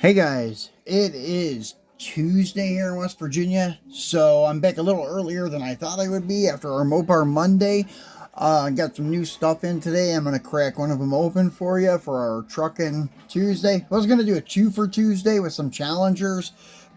Hey guys, it is Tuesday here in West Virginia, so I'm back a little earlier than I thought I would be after our Mopar Monday. I got some new stuff in today. I'm going to crack one of them open for you for our Truckin' Tuesday. I was going to do a 2 for Tuesday with some challengers,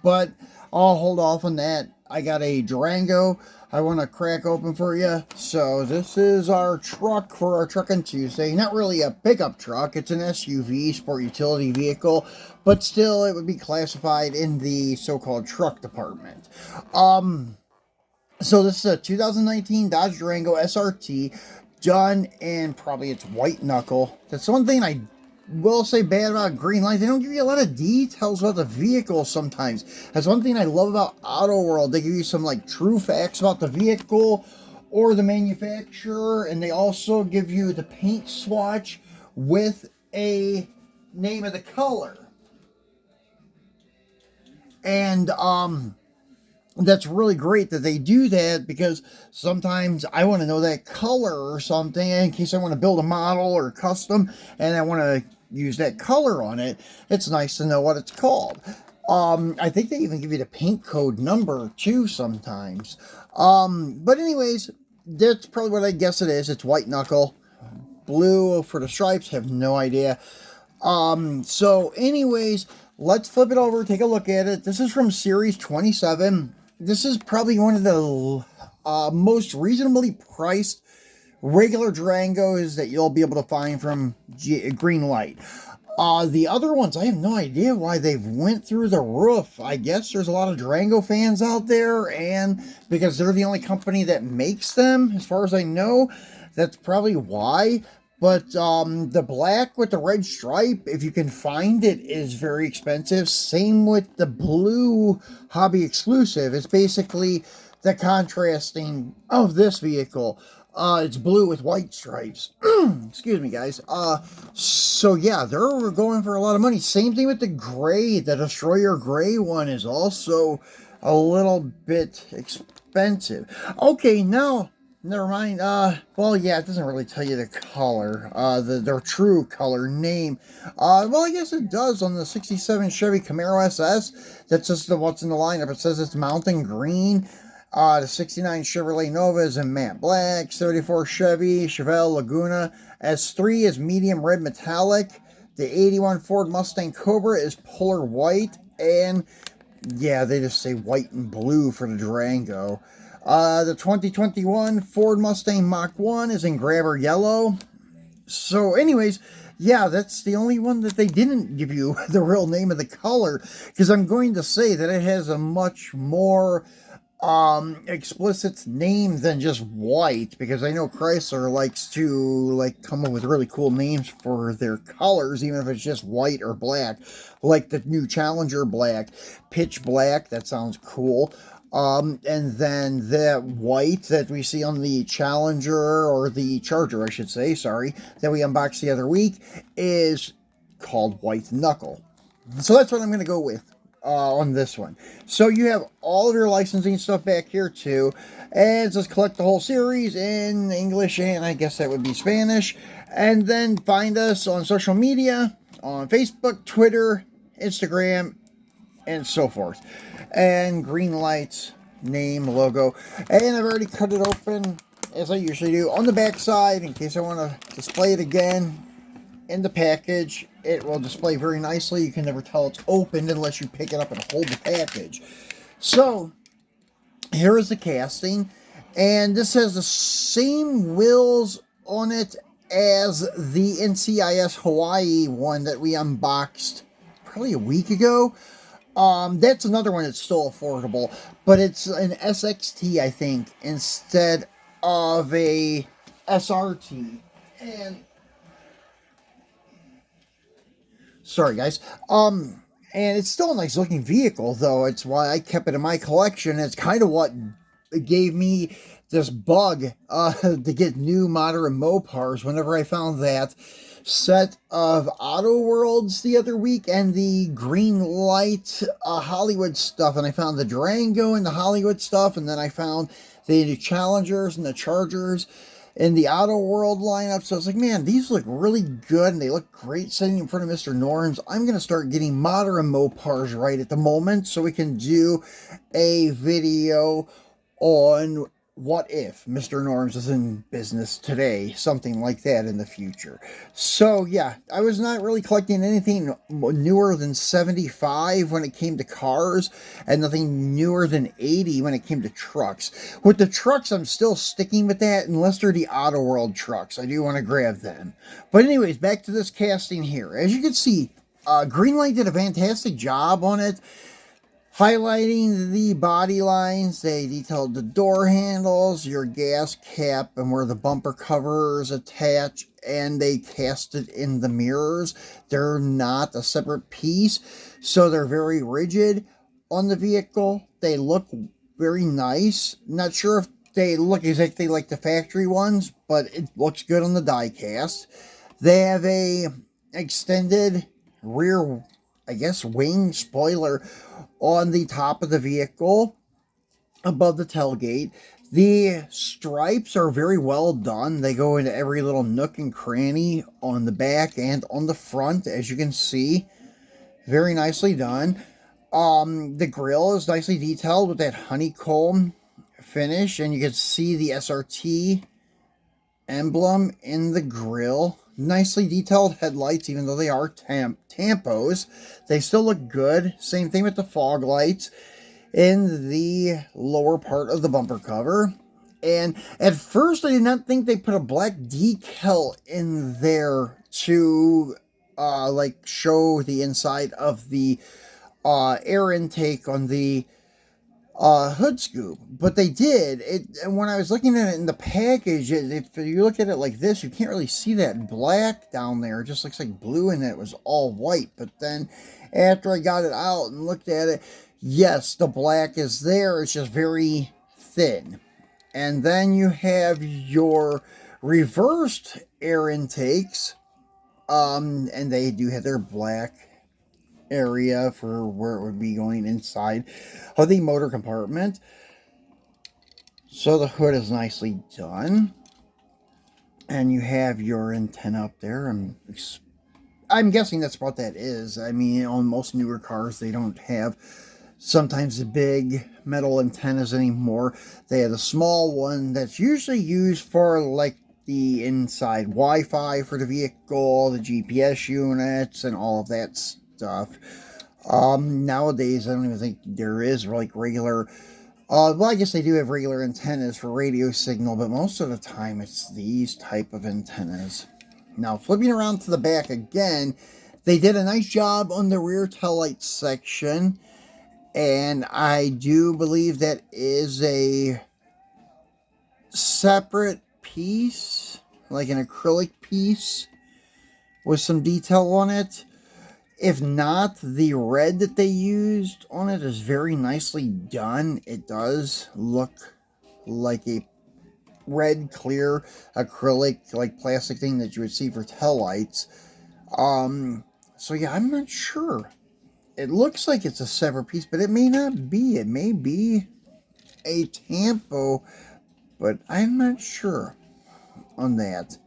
but I'll hold off on that. I got a Durango I want to crack open for you. So this is our truck for our Truckin' Tuesday. Not really a pickup truck. It's an SUV, sport utility vehicle, but still it would be classified in the so-called truck department. So this is a 2019 Dodge Durango SRT, done in probably its white knuckle. That's one thing I will say bad about Greenlight. They don't give you a lot of details about the vehicle sometimes. That's one thing I love about Auto World. They give you some like true facts about the vehicle or the manufacturer, and they also give you the paint swatch with a name of the color. And that's really great that they do that, because sometimes I want to know that color or something in case I want to build a model or custom and I want to use that color on it. It's nice to know what it's called. I think they even give you the paint code number too sometimes. But anyways, that's probably what I guess it is. It's white knuckle. Blue for the stripes, have no idea. So anyways, let's flip it over, take a look at it. This is from Series 27. This is probably one of the most reasonably priced regular Durangos that you'll be able to find from Greenlight. The other ones, I have no idea why they've went through the roof. I guess there's a lot of Durango fans out there, and because they're the only company that makes them, as far as I know, that's probably why. But the black with the red stripe, if you can find it, is very expensive. Same with the blue hobby exclusive. It's basically the contrasting of this vehicle. It's blue with white stripes. Excuse me, guys. So yeah, they're going for a lot of money. Same thing with the gray. The Destroyer gray one is also a little bit expensive. Okay, now, never mind. Well, yeah, it doesn't really tell you the color, their true color name. Well, I guess it does on the 67 Chevy Camaro SS. That's just what's in the lineup. It says it's mountain green. The 69 Chevrolet Nova is in matte black. 74 Chevy Chevelle Laguna S3 is medium red metallic. The 81 Ford Mustang Cobra is polar white. And yeah, they just say white and blue for the Durango. The 2021 Ford Mustang Mach 1 is in grabber yellow. So anyways, yeah, that's the only one that they didn't give you the real name of the color, because I'm going to say that it has a much more explicit name than just white, because I know Chrysler likes to come up with really cool names for their colors, even if it's just white or black, like the new Challenger black, pitch black. That sounds cool. And then that white that we see on the Challenger, or the Charger, I should say, sorry, that we unboxed the other week, is called white knuckle. So that's what I'm going to go with on this one. So you have all of your licensing stuff back here too, and just collect the whole series in English, and I guess that would be Spanish. And then find us on social media, on Facebook, Twitter, Instagram, and so forth. And Greenlight's name, logo. And I've already cut it open, as I usually do, on the back side, in case I want to display it again in the package. It will display very nicely. You can never tell it's opened unless you pick it up and hold the package. So, here is the casting. And this has the same wheels on it as the NCIS Hawaii one that we unboxed probably a week ago. That's another one that's still affordable, but it's an SXT, I think, instead of a SRT. And sorry, guys. And it's still a nice looking vehicle, though. It's why I kept it in my collection. It's kind of what gave me this bug to get new modern Mopars whenever I found that set of Auto Worlds the other week and the Greenlight Hollywood stuff. And I found the Durango and the Hollywood stuff, and then I found the Challengers and the Chargers. in the Auto World lineup. So I was like, man, these look really good and they look great sitting in front of Mr. Norm's. I'm going to start getting modern Mopars right at the moment so we can do a video on what if Mr. Norm's is in business today, something like that in the future. So yeah, I was not really collecting anything newer than 75 when it came to cars, and nothing newer than 80 when it came to trucks. With the trucks, I'm still sticking with that unless they're the Auto World trucks. I do want to grab them. But anyways, back to this casting here. As you can see, Greenlight did a fantastic job on it, highlighting the body lines. They detailed the door handles, your gas cap, and where the bumper covers attach, and they cast it in the mirrors. They're not a separate piece, so they're very rigid on the vehicle. They look very nice. Not sure if they look exactly like the factory ones, but it looks good on the diecast. They have a extended rear, I guess, wing spoiler on the top of the vehicle above the tailgate. The stripes are very well done. They go into every little nook and cranny on the back and on the front, as you can see. Very nicely done. The grill is nicely detailed with that honeycomb finish, and you can see the SRT emblem in the grill. Nicely detailed headlights, even though they are tampos. They still look good. Same thing with the fog lights in the lower part of the bumper cover. And at first, I did not think they put a black decal in there to like show the inside of the air intake on the hood scoop, but they did it. And when I was looking at it in the package, if you look at it like this, you can't really see that black down there. It just looks like blue, and it was all white. But then after I got it out and looked at it, yes, the black is there. It's just very thin. And then you have your reversed air intakes, and they do have their black area for where it would be going inside of the motor compartment. So the hood is nicely done, and you have your antenna up there. I'm guessing that's what that is. I mean, on most newer cars, they don't have sometimes the big metal antennas anymore. They have a small one that's usually used for like the inside Wi-Fi for the vehicle, the GPS units, and all of that stuff. Nowadays, I don't even think there is like regular, well, I guess they do have regular antennas for radio signal, but most of the time it's these type of antennas. Now, flipping around to the back again, they did a nice job on the rear taillight section, and I do believe that is a separate piece, like an acrylic piece with some detail on it. If not, the red that they used on it is very nicely done. It does look like a red, clear, acrylic, like plastic thing that you would see for taillights. So yeah, I'm not sure. It looks like it's a separate piece, but it may not be. It may be a tampo, but I'm not sure on that.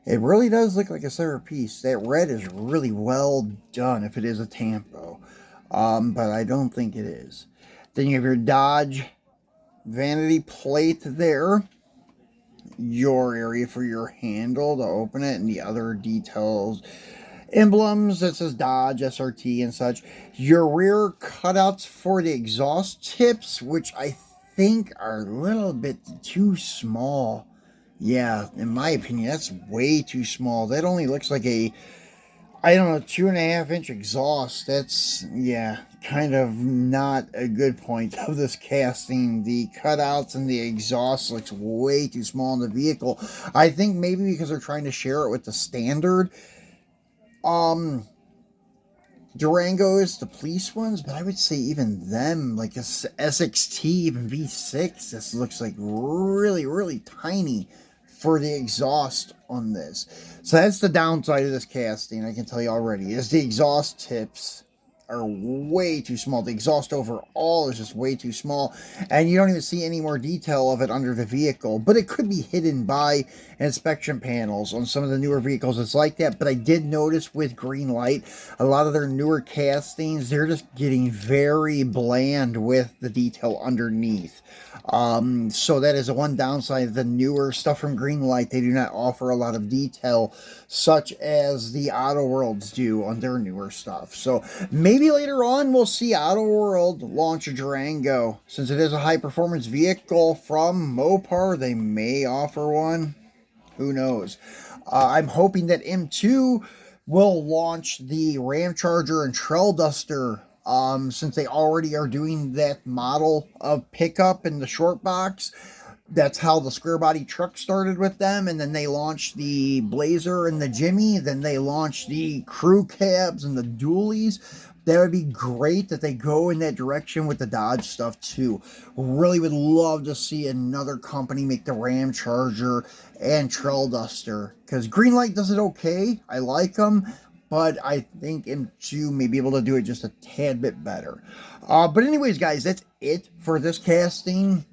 It really does look like a separate piece. That red is really well done if it is a tampo. But I don't think it is. Then you have your Dodge vanity plate there. Your area for your handle to open it, and the other details. Emblems that says Dodge SRT and such. Your rear cutouts for the exhaust tips, which I think are a little bit too small. Yeah, in my opinion, that's way too small. That only looks like a, I don't know, 2.5-inch exhaust. That's, yeah, kind of not a good point of this casting. The cutouts and the exhaust looks way too small in the vehicle. I think maybe because they're trying to share it with the standard Durangos, the police ones, but I would say even them, like a SXT, even V6, this looks like really, really tiny for the exhaust on this. So that's the downside of this casting, I can tell you already, is the exhaust tips are way too small. The exhaust overall is just way too small, and you don't even see any more detail of it under the vehicle. But it could be hidden by inspection panels on some of the newer vehicles. It's like that, but I did notice with Greenlight, a lot of their newer castings, they're just getting very bland with the detail underneath. So that is the one downside. The newer stuff from Greenlight, they do not offer a lot of detail, such as the Auto Worlds do on their newer stuff. So maybe later on we'll see Auto World launch a Durango. Since it is a high performance vehicle from Mopar, they may offer one. Who knows? I'm hoping that M2 will launch the Ramcharger and Trail Duster, since they already are doing that model of pickup in the short box. That's how the square body truck started with them, and then they launched the Blazer and the Jimmy, then they launched the crew cabs and the dualies. That would be great that they go in that direction with the Dodge stuff too. Really would love to see another company make the Ramcharger and Trail Duster, because Greenlight does it okay. I like them, but I think M2 may be able to do it just a tad bit better. But anyways, guys, that's it for this casting.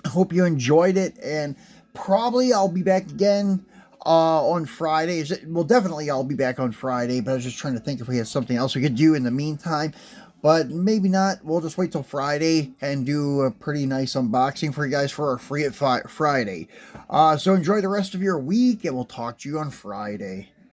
I hope you enjoyed it, and probably I'll be back again on Friday. Well, definitely I'll be back on Friday, but I was just trying to think if we had something else we could do in the meantime. But maybe not. We'll just wait till Friday and do a pretty nice unboxing for you guys for our Free It Friday. So enjoy the rest of your week, and we'll talk to you on Friday.